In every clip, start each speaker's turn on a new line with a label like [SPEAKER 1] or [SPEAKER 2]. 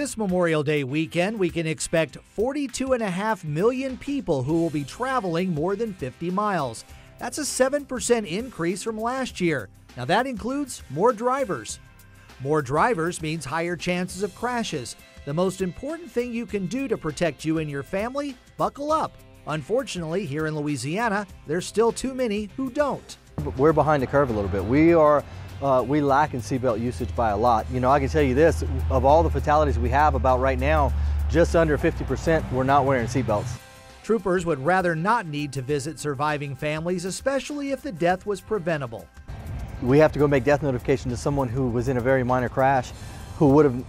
[SPEAKER 1] This Memorial Day weekend, we can expect 42.5 million people who will be traveling more than 50 miles. That's a 7% increase from last year. Now that includes more drivers. More drivers means higher chances of crashes. The most important thing you can do to protect you and your family, buckle up. Unfortunately, here in Louisiana, there's still too many who don't.
[SPEAKER 2] We're behind the curve a little bit. We lack in seatbelt usage by a lot. You know, I can tell you this, of all the fatalities we have about right now, just under 50% were not wearing seatbelts.
[SPEAKER 1] Troopers would rather not need to visit surviving families, especially if the death was preventable.
[SPEAKER 2] We have to go make death notification to someone who was in a very minor crash, who would have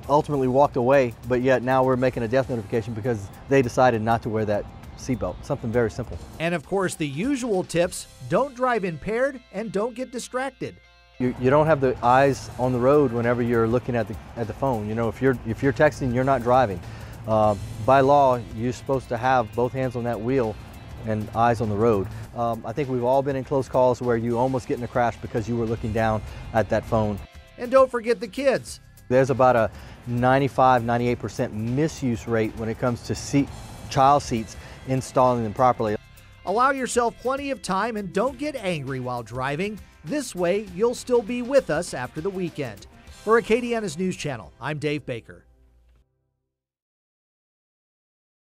[SPEAKER 2] ultimately walked away, but yet now we're making a death notification because they decided not to wear that seatbelt. Something very simple.
[SPEAKER 1] And of course, the usual tips: don't drive impaired and don't get distracted.
[SPEAKER 2] You don't have the eyes on the road whenever you're looking at the phone. You know, if you're texting, you're not driving. By law, you're supposed to have both hands on that wheel and eyes on the road. I think we've all been in close calls where you almost get in a crash because you were looking down at that phone.
[SPEAKER 1] And don't forget the kids.
[SPEAKER 2] There's about a 95–98% misuse rate when it comes to child seats, installing them properly.
[SPEAKER 1] Allow yourself plenty of time and don't get angry while driving. This way, you'll still be with us after the weekend. For Acadiana's News Channel, I'm Dave Baker.